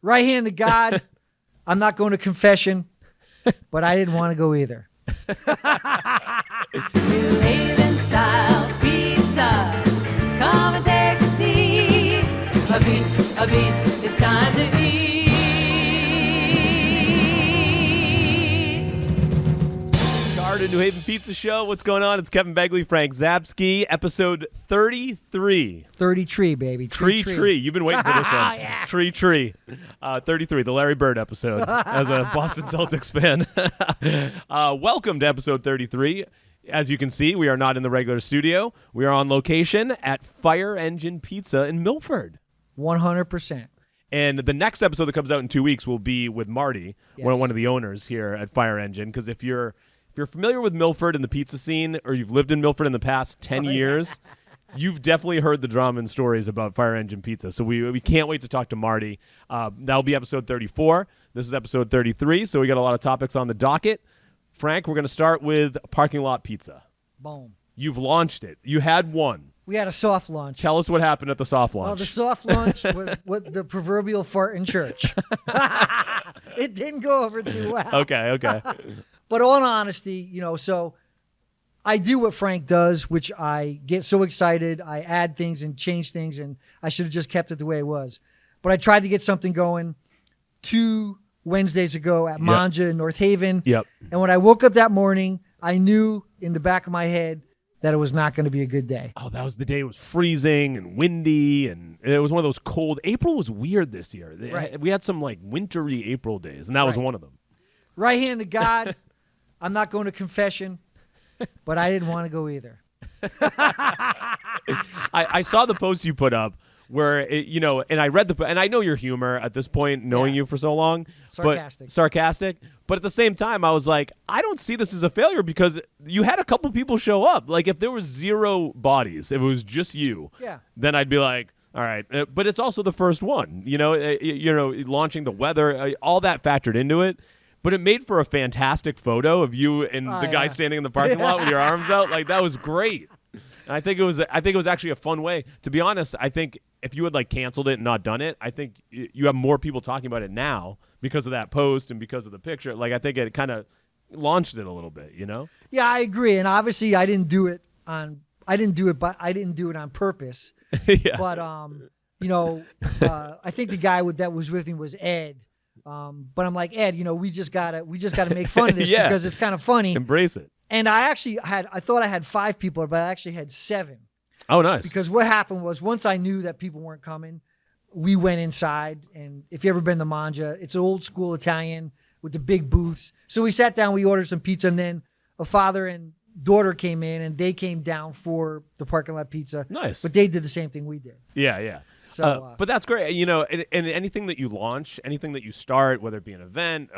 Right hand to God. I'm not going to confession, but I didn't want to go either. New Haven style pizza. Come and take a seat. A beats, it's time to eat. Charred, New Haven Pizza Show. What's going on? It's Kevin Begley, Frank Zabsky, episode 33. 33, baby. Tree. You've been waiting for this one. Yeah. Tree. 33, the Larry Bird episode, as a Boston Celtics fan. Welcome to episode 33. As you can see, we are not in the regular studio. We are on location at Fire Engine Pizza in Milford. 100%. And the next episode that comes out in 2 weeks will be with Marty, Yes. one of the owners here at Fire Engine. Because if you're familiar with Milford and the pizza scene, or you've lived in Milford in the past 10 years, you've definitely heard the drama and stories about Fire Engine Pizza. So we can't wait to talk to Marty. That'll be episode 34. This is episode 33, so we got a lot of topics on the docket. Frank, we're going to start with parking lot pizza. Boom. You've launched it. You had one. We had a soft launch. Tell us what happened at the soft launch. Well, the soft launch was what the proverbial fart in church. It didn't go over too well. Okay. But all in honesty, so I do what Frank does, which I get so excited. I add things and change things, and I should have just kept it the way it was. But I tried to get something going 2 Wednesdays ago at Manja in North Haven. Yep. And when I woke up that morning, I knew in the back of my head that it was not going to be a good day. Oh, that was the day it was freezing and windy, and it was one of those cold. April was weird this year. Right. We had some like wintry April days, and that was one of them. Right hand to God. I'm not going to confession, but I didn't want to go either. I saw the post you put up where, and I read and I know your humor at this point, knowing you for so long. Sarcastic. But at the same time, I was like, I don't see this as a failure because you had a couple people show up. Like, if there was 0 bodies, if it was just you, then I'd be like, all right. But it's also the first one, launching the weather, all that factored into it. But it made for a fantastic photo of you and the guy standing in the parking lot with your arms out. Like, that was great. And I think it was actually a fun way. To be honest, I think if you had like canceled it and not done it, I think you have more people talking about it now because of that post and because of the picture. Like, I think it kind of launched it a little bit, Yeah, I agree. And obviously I didn't do it on purpose. Yeah. But I think the guy that was with me was Ed. But I'm like, Ed, we just gotta make fun of this because it's kind of funny. Embrace it. And I thought I had 5 people, but I actually had 7. Oh, nice. Because what happened was once I knew that people weren't coming, we went inside. And if you ever been to Manja, it's an old school Italian with the big booths. So we sat down, we ordered some pizza, and then a father and daughter came in, and they came down for the parking lot pizza. Nice. But they did the same thing we did. Yeah. So, but that's great. And anything that you launch, anything that you start, whether it be an event,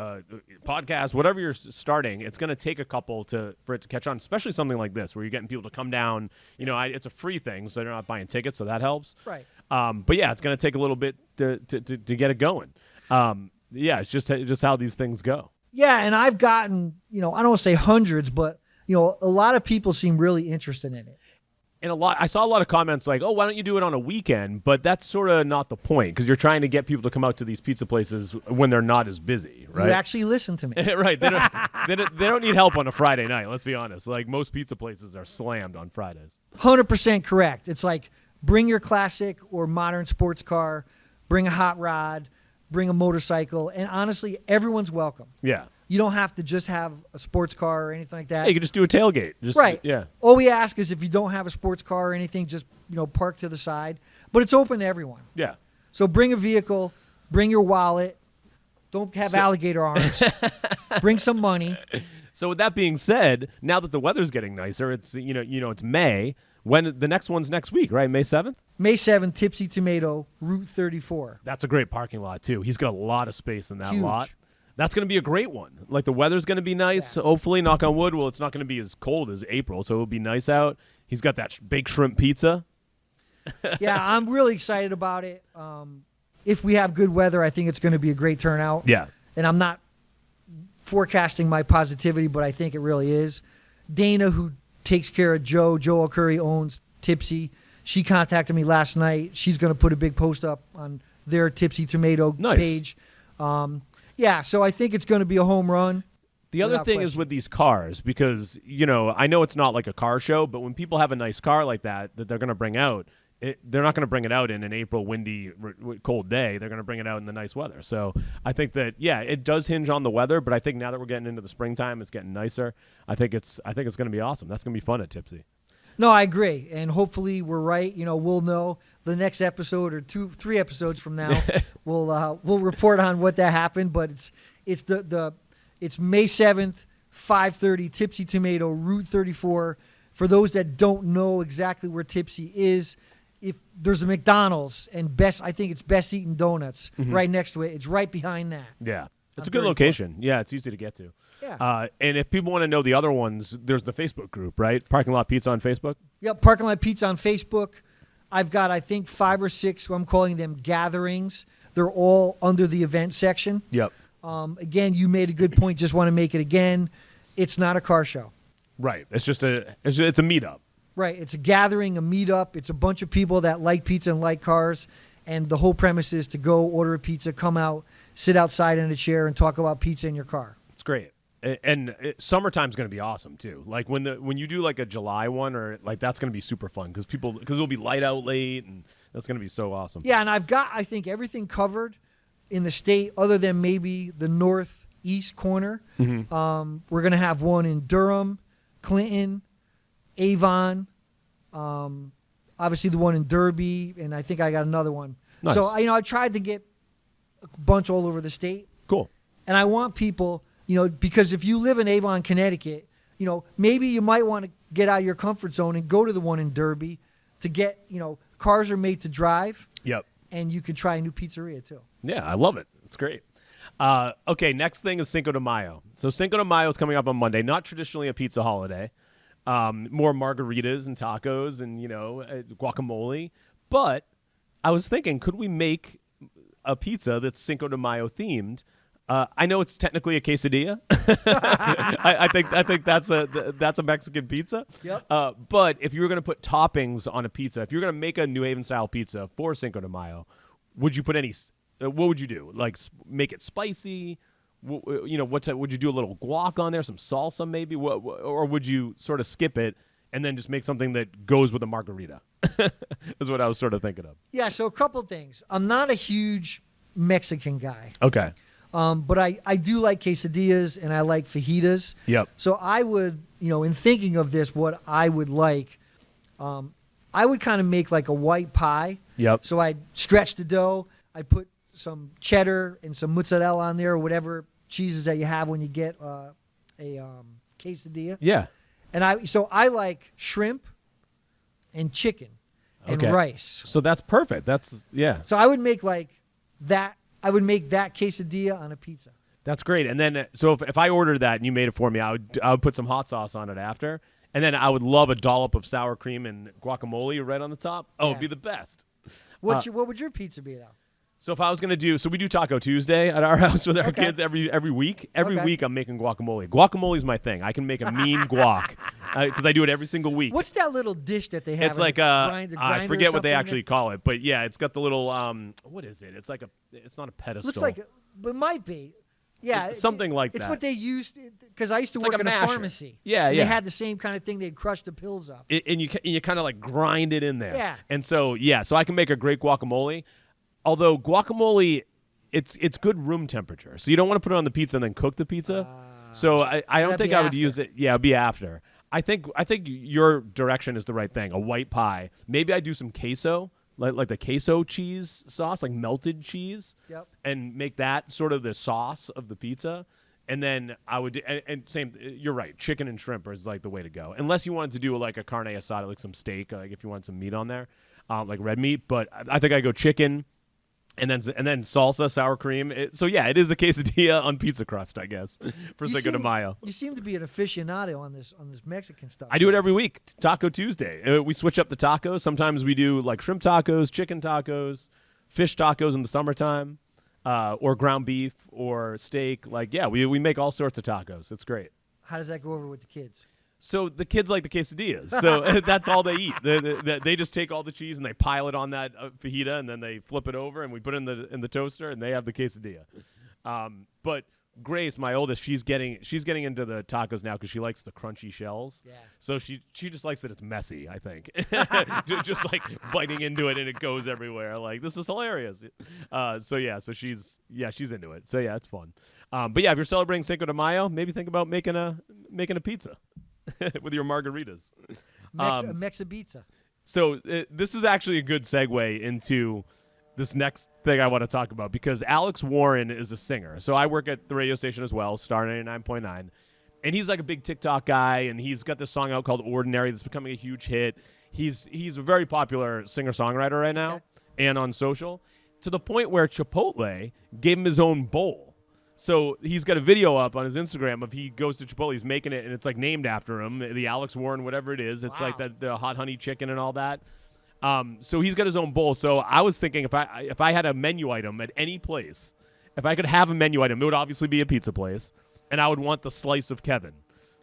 podcast, whatever you're starting, it's going to take a couple for it to catch on, especially something like this where you're getting people to come down. It's a free thing, so they're not buying tickets, so that helps. Right. But yeah, it's going to take a little bit to get it going. It's just how these things go. Yeah, and I've gotten, I don't want to say hundreds, but, a lot of people seem really interested in it. And I saw a lot of comments like, oh, why don't you do it on a weekend? But that's sort of not the point because you're trying to get people to come out to these pizza places when they're not as busy, right? You actually listen to me. Right. They don't need help on a Friday night, let's be honest. Like, most pizza places are slammed on Fridays. 100% correct. It's like bring your classic or modern sports car, bring a hot rod, bring a motorcycle, and honestly, everyone's welcome. Yeah. You don't have to just have a sports car or anything like that. Yeah, you can just do a tailgate. Right. Yeah. All we ask is if you don't have a sports car or anything, just park to the side. But it's open to everyone. Yeah. So bring a vehicle, bring your wallet. Don't have alligator arms. Bring some money. So with that being said, now that the weather's getting nicer, it's it's May. When the next one's next week, right? May 7th? May 7th, Tipsy Tomato, Route 34. That's a great parking lot too. He's got a lot of space in that Huge. lot. That's going to be a great one. Like, the weather's going to be nice. Yeah. Hopefully, knock on wood. Well, it's not going to be as cold as April, so it'll be nice out. He's got that big shrimp pizza. Yeah, I'm really excited about it. If we have good weather, I think it's going to be a great turnout. Yeah. And I'm not forecasting my positivity, but I think it really is. Dana, who takes care of Joe O'Curry owns Tipsy. She contacted me last night. She's going to put a big post up on their Tipsy Tomato Nice. page. So I think it's going to be a home run. The other thing is with these cars, because, I know it's not like a car show, but when people have a nice car like that they're going to bring out, they're not going to bring it out in an April windy, cold day. They're going to bring it out in the nice weather. So I think that, it does hinge on the weather, but I think now that we're getting into the springtime, it's getting nicer. I think it's going to be awesome. That's going to be fun at Tipsy. No, I agree, and hopefully we're right. We'll know the next episode or 3 episodes from now. we'll report on what that happened, but it's May 7th, 5:30, Tipsy Tomato, Route 34. For those that don't know exactly where Tipsy is, if there's a McDonald's and I think it's Best Eatin' Donuts right next to it. It's right behind that. Yeah, it's a good location. Yeah, it's easy to get to. Yeah. And if people want to know the other ones, there's the Facebook group, right? Parking Lot Pizza on Facebook? Yep, Parking Lot Pizza on Facebook. I've got, I think, 5 or 6, I'm calling them gatherings. They're all under the event section. Yep. Again, you made a good point. Just want to make it again. It's not a car show. Right. It's just it's a meetup. Right. It's a gathering, a meetup. It's a bunch of people that like pizza and like cars. And the whole premise is to go order a pizza, come out, sit outside in a chair, and talk about pizza in your car. It's great. And summertime's going to be awesome too. Like when you do like a July one, or like that's going to be super fun because it'll be light out late, and that's going to be so awesome. Yeah, and I've got, I think, everything covered in the state other than maybe the northeast corner. Mm-hmm. We're going to have one in Durham, Clinton, Avon, obviously the one in Derby, and I think I got another one. Nice. So I tried to get a bunch all over the state. Cool. And I want people, because if you live in Avon, Connecticut, maybe you might want to get out of your comfort zone and go to the one in Derby to get, cars are made to drive. Yep. And you can try a new pizzeria too. Yeah, I love it. It's great. Okay, next thing is Cinco de Mayo. So Cinco de Mayo is coming up on Monday. Not traditionally a pizza holiday. More margaritas and tacos and, guacamole. But I was thinking, could we make a pizza that's Cinco de Mayo themed? I know it's technically a quesadilla. I think that's a Mexican pizza. Yep. But if you were going to put toppings on a pizza, if you're going to make a New Haven style pizza for Cinco de Mayo, would you put any? What would you do? Like make it spicy? Would you do a little guac on there, some salsa maybe, or would you sort of skip it and then just make something that goes with a margarita? Is what I was sort of thinking of. Yeah. So a couple things. I'm not a huge Mexican guy. Okay. But I do like quesadillas and I like fajitas. Yep. So I would, in thinking of this, what I would like, I would kind of make like a white pie. Yep. So I'd stretch the dough. I'd put some cheddar and some mozzarella on there, or whatever cheeses that you have when you get a quesadilla. Yeah. And I like shrimp and chicken and rice. So that's perfect. Yeah. So I would make like that. I would make that quesadilla on a pizza. That's great. And then, so if I ordered that and you made it for me, I would put some hot sauce on it after. And then I would love a dollop of sour cream and guacamole right on the top. Oh, it'd be the best. What would your pizza be, though? So if I was going to do, we do Taco Tuesday at our house with our kids every week. Every week I'm making guacamole. Guacamole is my thing. I can make a mean guac because I do it every single week. What's that little dish that they have? It's like I forget what they actually call it, but yeah, it's got the little what is it? It's like it's not a pedestal. Looks like, but might be. Yeah, it's something like that. It's what they used because I used to work in a pharmacy. Yeah, They had the same kind of thing. They'd crush the pills up. And you kind of like grind it in there. Yeah. And so I can make a great guacamole. Although guacamole, it's good room temperature, so you don't want to put it on the pizza and then cook the pizza. So I don't think I would use it. Yeah, it'd be after. I think your direction is the right thing. A white pie. Maybe I do some queso, like the queso cheese sauce, like melted cheese. Yep. And make that sort of the sauce of the pizza. And then I would and same. You're right. Chicken and shrimp is like the way to go, unless you wanted to do like a carne asada, like some steak, like if you want some meat on there, like red meat. But I think I go chicken. And then salsa, sour cream. So yeah, it is a quesadilla on pizza crust, I guess, for Cinco de Mayo. You seem to be an aficionado on this Mexican stuff. I do it every week. Taco Tuesday. We switch up the tacos. Sometimes we do like shrimp tacos, chicken tacos, fish tacos in the summertime, or ground beef or steak. Like we make all sorts of tacos. It's great. How does that go over with the kids? So the kids like the quesadillas. So that's all they eat. They just take all the cheese and they pile it on that fajita, and then they flip it over, and we put it in the toaster, and they have the quesadilla. But Grace, my oldest, she's getting into the tacos now because she likes the crunchy shells. Yeah. So she just likes that it's messy, I think. just like biting into it and it goes everywhere. Like, this is hilarious. So she's into it. So yeah, it's fun. But yeah, if you're celebrating Cinco de Mayo, maybe think about making a pizza with your margaritas. Mexipizza. So this is actually a good segue into this next thing I want to talk about, because Alex Warren is a singer. So I work at the radio station as well, Star 99.9, and he's like a big TikTok guy, and he's got this song out called Ordinary that's becoming a huge hit. He's a very popular singer-songwriter right now and on social, to the point where Chipotle gave him his own bowl. So he's got a video up on his Instagram of he goes to Chipotle, he's making it, and it's like named after him, the Alex Warren, whatever it is. It's like the hot honey chicken and all that. So he's got his own bowl. So I was thinking if I had a menu item at any place, if I could have a menu item, it would obviously be a pizza place, and I would want the slice of Kevin.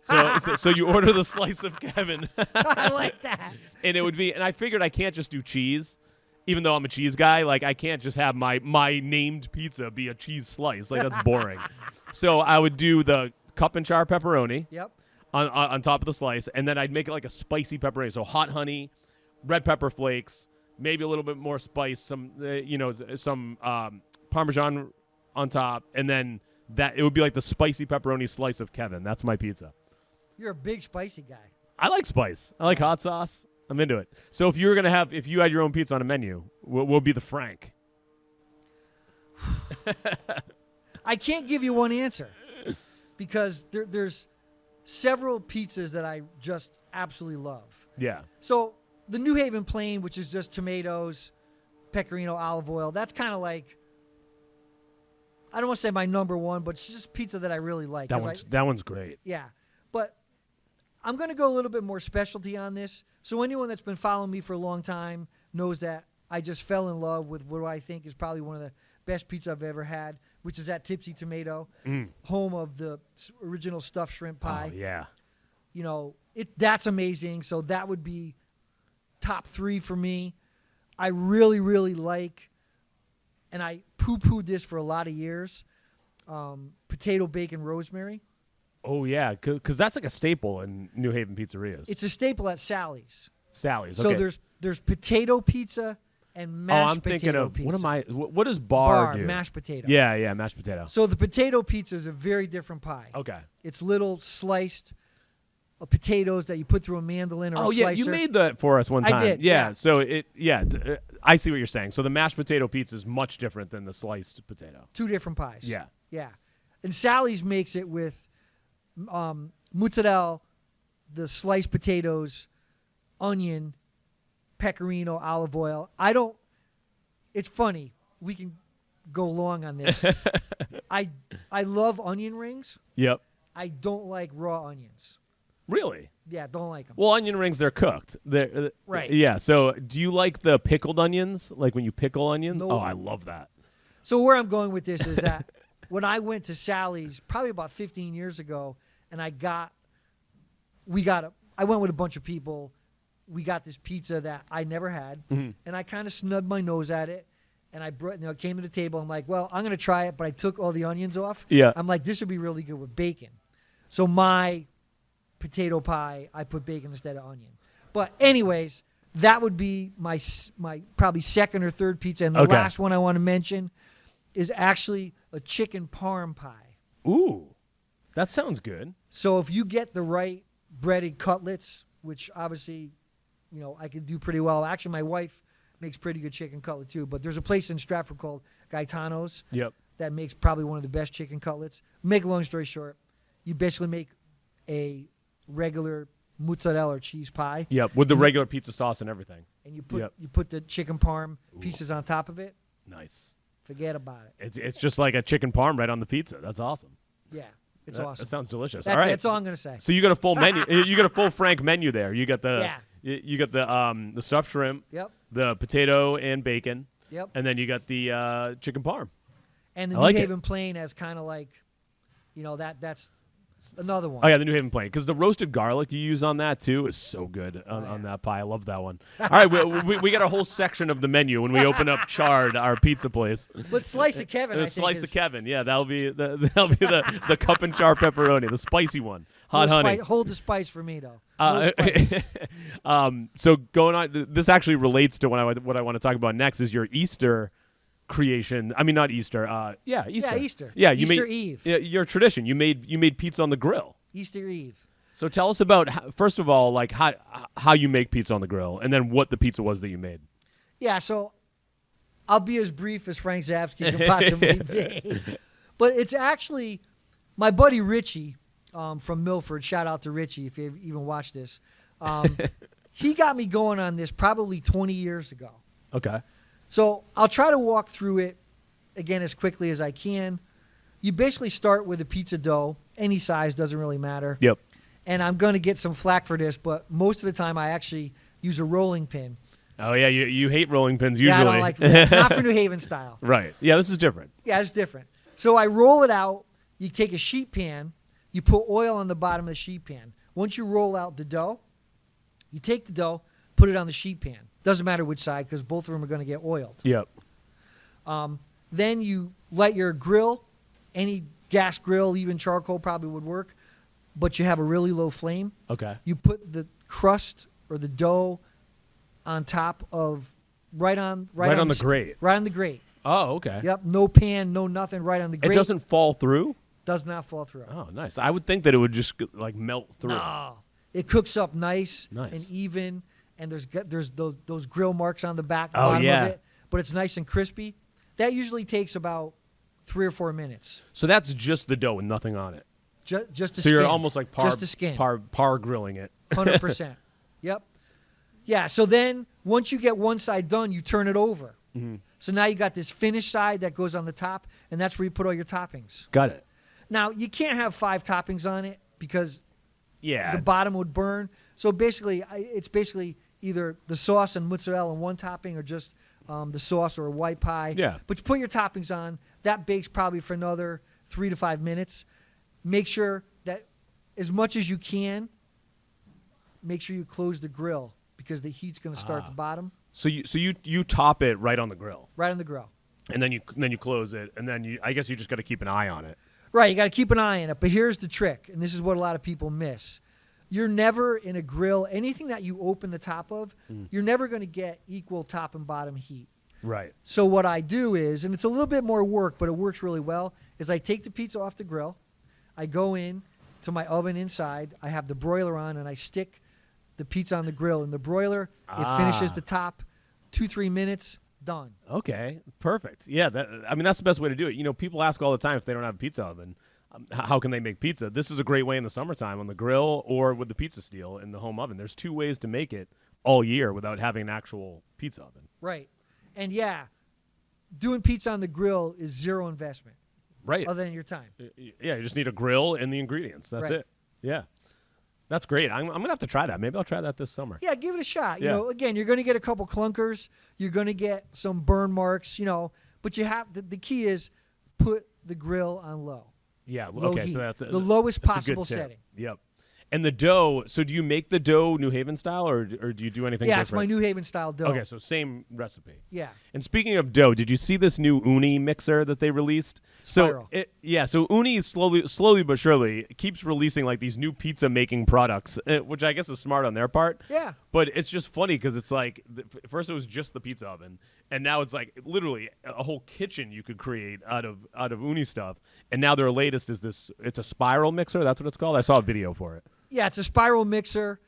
So you order the slice of Kevin. I like that. And it would be, and I figured I can't just do cheese, even though I'm a cheese guy. Like, I can't just have my named pizza be a cheese slice. Like, that's boring. So I would do the cup and char pepperoni. Yep. On top of the slice, and then I'd make it like a spicy pepperoni. So hot honey, red pepper flakes, maybe a little bit more spice, some Parmesan on top, and then it would be like the spicy pepperoni slice of Kevin. That's my pizza. You're a big spicy guy. I like spice. I like hot sauce. I'm into it. So if you had your own pizza on a menu, what would be the Frank? I can't give you one answer because there's several pizzas that I just absolutely love. Yeah. So the New Haven plain, which is just tomatoes, pecorino, olive oil, that's kind of like, I don't want to say my number one, but it's just pizza that I really like. That one's great. Yeah. But I'm going to go a little bit more specialty on this. So anyone that's been following me for a long time knows that I just fell in love with what I think is probably one of the best pizza I've ever had, which is at Tipsy Tomato, home of the original stuffed shrimp pie. Oh, yeah. You know, that's amazing. So that would be top 3 for me. I really, really like, and I poo-pooed this for a lot of years, potato, bacon, rosemary. Oh, yeah, because that's like a staple in New Haven pizzerias. It's a staple at Sally's. Sally's, okay. So there's potato pizza and mashed potato pizza. What does bar do? Mashed potato. Yeah, mashed potato. So the potato pizza is a very different pie. Okay. It's little sliced potatoes that you put through a mandolin or a slicer. Oh, yeah, you made that for us one time. I did, yeah. yeah. So I see what you're saying. So the mashed potato pizza is much different than the sliced potato. 2 different pies. Yeah. Yeah. And Sally's makes it with mozzarella, the sliced potatoes, onion, pecorino, olive oil. It's funny. We can go long on this. I love onion rings. Yep. I don't like raw onions. Really? Yeah, don't like them. Well, onion rings, they're cooked. Right. Yeah. So do you like the pickled onions? Like when you pickle onions? No. Oh, I love that. So where I'm going with this is that when I went to Sally's probably about 15 years ago, and I went with a bunch of people. We got this pizza that I never had, and I kind of snubbed my nose at it. And I came to the table. I'm like, well, I'm going to try it, but I took all the onions off. Yeah. I'm like, this would be really good with bacon. So my potato pie, I put bacon instead of onion. But anyways, that would be my probably second or third pizza. And the last one I want to mention is actually a chicken parm pie. Ooh, that sounds good. So if you get the right breaded cutlets, which obviously, I can do pretty well. Actually, my wife makes pretty good chicken cutlet too. But there's a place in Stratford called Gaetano's. Yep. That makes probably one of the best chicken cutlets. Make a long story short, you basically make a regular mozzarella or cheese pie. Yep, with the regular pizza sauce and everything. And you put the chicken parm pieces on top of it. Nice. Forget about it. It's just like a chicken parm right on the pizza. That's awesome. Yeah, it's awesome. That sounds delicious. All right. That's all I'm going to say. So you got a full menu. You got a full Frank menu there. You got the the stuffed shrimp. Yep. The potato and bacon. Yep. And then you got the chicken parm. And the New Haven plain as kind of like, that's Another one. Oh, yeah, the New Haven plain. Because the roasted garlic you use on that, too, is so good on that pie. I love that one. All right, we got a whole section of the menu when we open up Charred, our pizza place. But Slice of Kevin, I think Slice of Kevin, yeah, that'll be the cup and char pepperoni, the spicy one. Hot honey. Hold the spice for me, though. No spice. So going on, this actually relates to what I want to talk about next is your Easter creation. I mean, not Easter. Easter. Yeah, Easter. Yeah, Easter Eve. Your tradition. You made pizza on the grill. Easter Eve. So tell us about first of all, like how you make pizza on the grill, and then what the pizza was that you made. Yeah, so I'll be as brief as Frank Zapsky can possibly be. But it's actually my buddy Richie from Milford. Shout out to Richie if you even watched this. He got me going on this probably 20 years ago. Okay. So I'll try to walk through it again as quickly as I can. You basically start with a pizza dough. Any size, doesn't really matter. Yep. And I'm going to get some flack for this, but most of the time I actually use a rolling pin. Oh, yeah, you hate rolling pins usually. Yeah, I don't like that. Not for New Haven style. Right. Yeah, this is different. Yeah, it's different. So I roll it out. You take a sheet pan. You put oil on the bottom of the sheet pan. Once you roll out the dough, you take the dough, put it on the sheet pan. Doesn't matter which side because both of them are going to get oiled. Yep. Then you light your grill. Any gas grill, even charcoal probably would work, but you have a really low flame. Okay. You put the crust or the dough on top of right on the grate. Right on the grate. Oh, okay. Yep. No pan, no nothing. Right on the grate. It doesn't fall through? Does not fall through. Oh, nice. I would think that it would just like melt through. No. It cooks up nice Nice. and even, and there's those grill marks on the back Oh, bottom yeah. of it, but it's nice and crispy. That usually takes about 3 or 4 minutes. So that's just the dough and nothing on it. Just to So skin. you're almost like Just to skin. par grilling it. 100%. Yep. Yeah, so then once you get one side done, you turn it over. Mm-hmm. So now you got this finished side that goes on the top, and that's where you put all your toppings. Got it. Now, you can't have 5 toppings on it because Yeah. the bottom would burn. So basically, it's basically either the sauce and mozzarella in one topping or just the sauce or a white pie. Yeah. But you put your toppings on. That bakes probably for another 3 to 5 minutes. Make sure that as much as you can, make sure you close the grill because the heat's going to start at the bottom. So you top it right on the grill, Right on the grill. and then you close it, and then I guess you just got to keep an eye on it. Right, you got to keep an eye on it. But here's the trick, and this is what a lot of people miss. You're never in a grill, anything that you open the top of, you're never going to get equal top and bottom heat. Right. So what I do is, and it's a little bit more work, but it works really well, is I take the pizza off the grill, I go in to my oven inside, I have the broiler on, and I stick the pizza on the grill. In the broiler, it finishes the top, 2-3 minutes, done. Okay. Perfect. Yeah. That's the best way to do it. You know, people ask all the time if they don't have a pizza oven, how can they make pizza? This is a great way in the summertime on the grill or with the pizza steel in the home oven. There's 2 ways to make it all year without having an actual pizza oven. Right. And yeah, doing pizza on the grill is zero investment. Right. Other than your time. Yeah, you just need a grill and the ingredients. That's Right. it. Yeah. That's great. I'm going to have to try that. Maybe I'll try that this summer. Yeah, give it a shot. You Yeah. know, again, you're going to get a couple clunkers. You're going to get some burn marks, but you have the key is put the grill on low. Yeah. Low Okay. heat. So that's the lowest that's a good possible tip. setting. Yep. And the dough. So do you make the dough New Haven style, or do you do anything Yeah, different? it's my New Haven style dough. Okay, so same recipe. Yeah. And speaking of dough, did you see this new Ooni mixer that they released? Spiral. So Ooni slowly but surely keeps releasing like these new pizza making products, which I guess is smart on their part. Yeah. But it's just funny because it's like first it was just the pizza oven, and now it's like literally a whole kitchen you could create out of Ooni stuff. And now their latest is this. It's a spiral mixer. That's what it's called. I saw a video for it. Yeah, it's a spiral mixer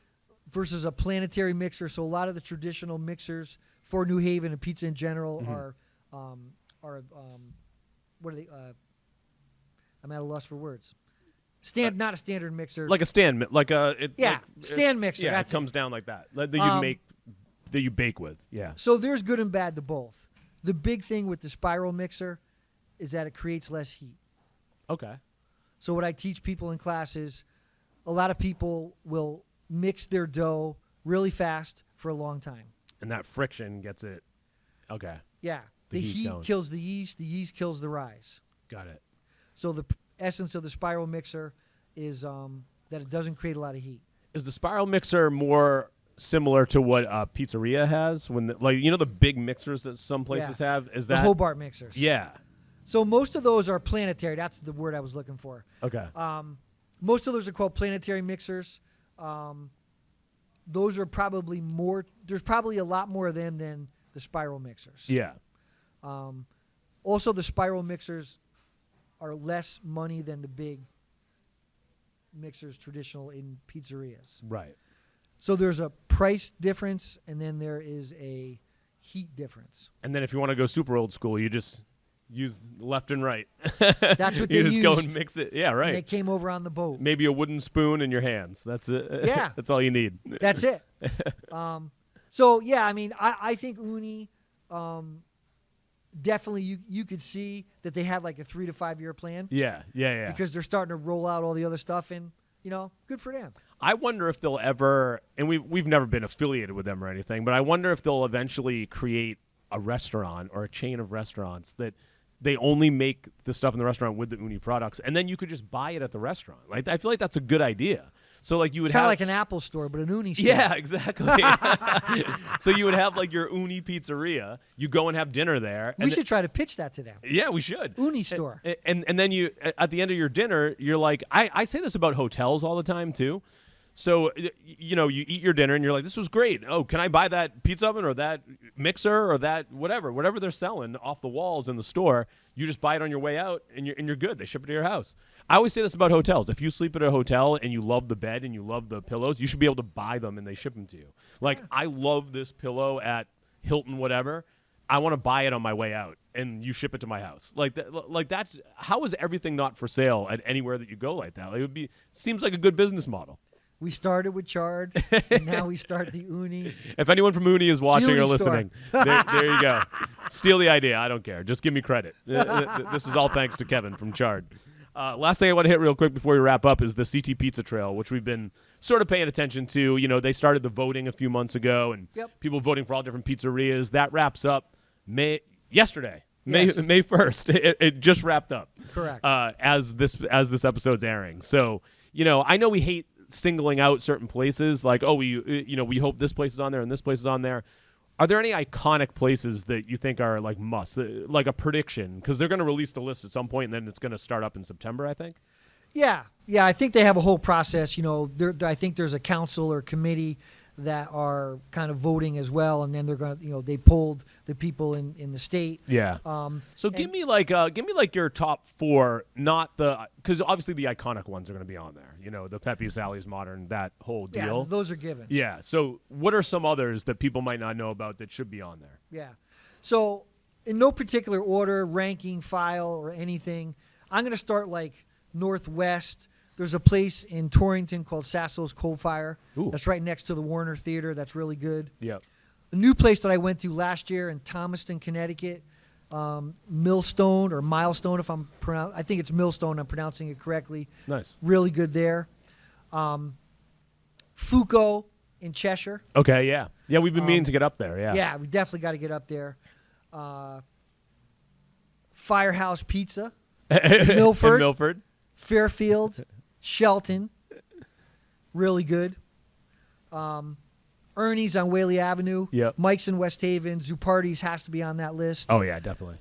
versus a planetary mixer. So a lot of the traditional mixers for New Haven and pizza in general are what are they? I'm at a loss for words. Not a standard mixer. Like a stand, stand mixer. Yeah, That's it comes down like that. That you bake with. Yeah. So there's good and bad to both. The big thing with the spiral mixer is that it creates less heat. Okay. So what I teach people in class is a lot of people will mix their dough really fast for a long time. And that friction gets it. Okay. Yeah. The The heat heat going. kills the yeast. The yeast kills the rise. Got it. So the essence of the spiral mixer is that it doesn't create a lot of heat. Is the spiral mixer more similar to what pizzeria has? When the big mixers that some places have? Is that the Hobart mixers? Yeah. So most of those are planetary. That's the word I was looking for. Okay. Most of those are called planetary mixers. Those are probably more. There's probably a lot more of them than the spiral mixers. Yeah. Also, the spiral mixers are less money than the big mixers traditional in pizzerias. Right. So there's a price difference, and then there is a heat difference. And then if you want to go super old school, you just use left and right. That's what they You just used. go and mix it. Yeah, right. And they came over on the boat. Maybe a wooden spoon in your hands. That's it. Yeah. That's all you need. That's it. So, yeah, I mean, I think Ooni, definitely you could see that they had like a 3 to 5 year plan. Yeah. Because they're starting to roll out all the other stuff, and, good for them. I wonder if they'll ever, and we've never been affiliated with them or anything, but I wonder if they'll eventually create a restaurant or a chain of restaurants that they only make the stuff in the restaurant with the Ooni products, and then you could just buy it at the restaurant. Like, I feel like that's a good idea. So like you would kind have of like an Apple store, but an Ooni store. Yeah, exactly. So you would have like your Ooni pizzeria. You go and have dinner there. We should try to pitch that to them. Yeah, we should. Ooni store. And then you at the end of your dinner, you're like, I say this about hotels all the time too. So, you eat your dinner and you're like, this was great. Oh, can I buy that pizza oven or that mixer or that whatever they're selling off the walls in the store? You just buy it on your way out and you're good. They ship it to your house. I always say this about hotels. If you sleep at a hotel and you love the bed and you love the pillows, you should be able to buy them and they ship them to you. Like, I love this pillow at Hilton whatever. I want to buy it on my way out and you ship it to my house. Like that's how is everything not for sale at anywhere that you go like that? Like, seems like a good business model. We started with Charred, and now we start the Ooni. If anyone from Ooni is watching or Ooni store. listening, there you go. Steal the idea. I don't care. Just give me credit. This is all thanks to Kevin from Charred. Last thing I want to hit real quick before we wrap up is the CT Pizza Trail, which we've been sort of paying attention to. They started the voting a few months ago, and people voting for all different pizzerias. That wraps up yesterday. May 1st. It just wrapped up. Correct. As this episode's airing. So, I know we hate singling out certain places like, oh, we hope this place is on there and this place is on there. Are there any iconic places that you think are like must, like a prediction? Because they're going to release the list at some point and then it's going to start up in September, I think. Yeah. I think they have a whole process. I think there's a council or committee that are kind of voting as well, and then they're going to, they polled the people in the state. Yeah. So give me like your top 4, not because obviously the iconic ones are going to be on there. The Pepe, Sally's, Modern, that whole deal. Yeah, those are givens. Yeah. So what are some others that people might not know about that should be on there? Yeah. So in no particular order, ranking, file, or anything, I'm going to start like Northwest. There's a place in Torrington called Sasso's Coal Fire. Ooh. That's right next to the Warner Theater. That's really good. Yep. A new place that I went to last year in Thomaston, Connecticut, Millstone or Milestone, if I think it's Millstone. I'm pronouncing it correctly. Nice. Really good there. Foucault in Cheshire. Okay, yeah. Yeah, we've been meaning to get up there, yeah. Yeah, we definitely got to get up there. Firehouse Pizza. Milford. In Milford. Fairfield. Shelton. Really good. Ernie's on Whaley Avenue. Yep. Mike's in West Haven. Zupardi's has to be on that list. Oh, yeah, definitely.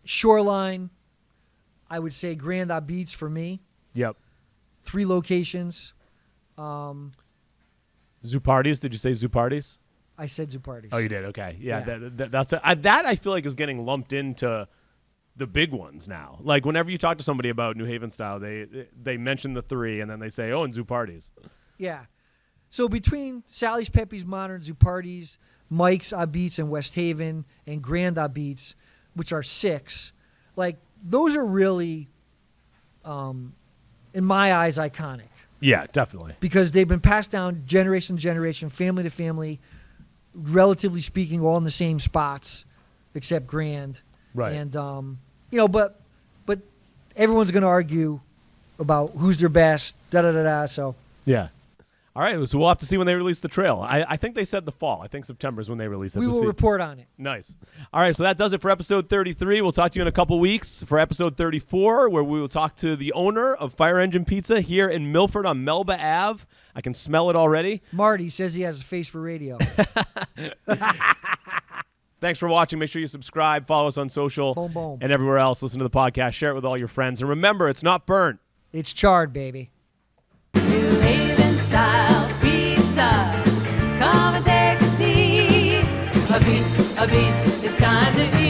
Shoreline. I would say Grand Au Beach for me. Yep. 3 locations. Zupardi's? Did you say Zupardi's? I said Zupardi's. Oh, you did? Okay. Yeah, Yeah. that's that I feel like is getting lumped into the big ones now. Like whenever you talk to somebody about New Haven style, they mention the 3 and then they say, oh, and Zupardi's. Yeah. So between Sally's, Pepe's, Modern, Zupardi's, Mike's, Au Beach, and West Haven, and Grand Au Beach, which are 6, like those are really, in my eyes, iconic. Yeah, definitely. Because they've been passed down generation to generation, family to family, relatively speaking, all in the same spots, except Grand. Right. And but everyone's going to argue about who's their best. So yeah. All right, so we'll have to see when they release the trail. I think they said the fall. I think September is when they release it. We will report on it. Nice. All right, so that does it for episode 33. We'll talk to you in a couple weeks for episode 34, where we will talk to the owner of Fire Engine Pizza here in Milford on Melba Ave. I can smell it already. Marty says he has a face for radio. Thanks for watching. Make sure you subscribe, follow us on social, Boom, boom. and everywhere else. Listen to the podcast, share it with all your friends. And remember, it's not burnt. It's charred, baby. New Haven style pizza. Come and take a seat. A pizza, it's time to eat.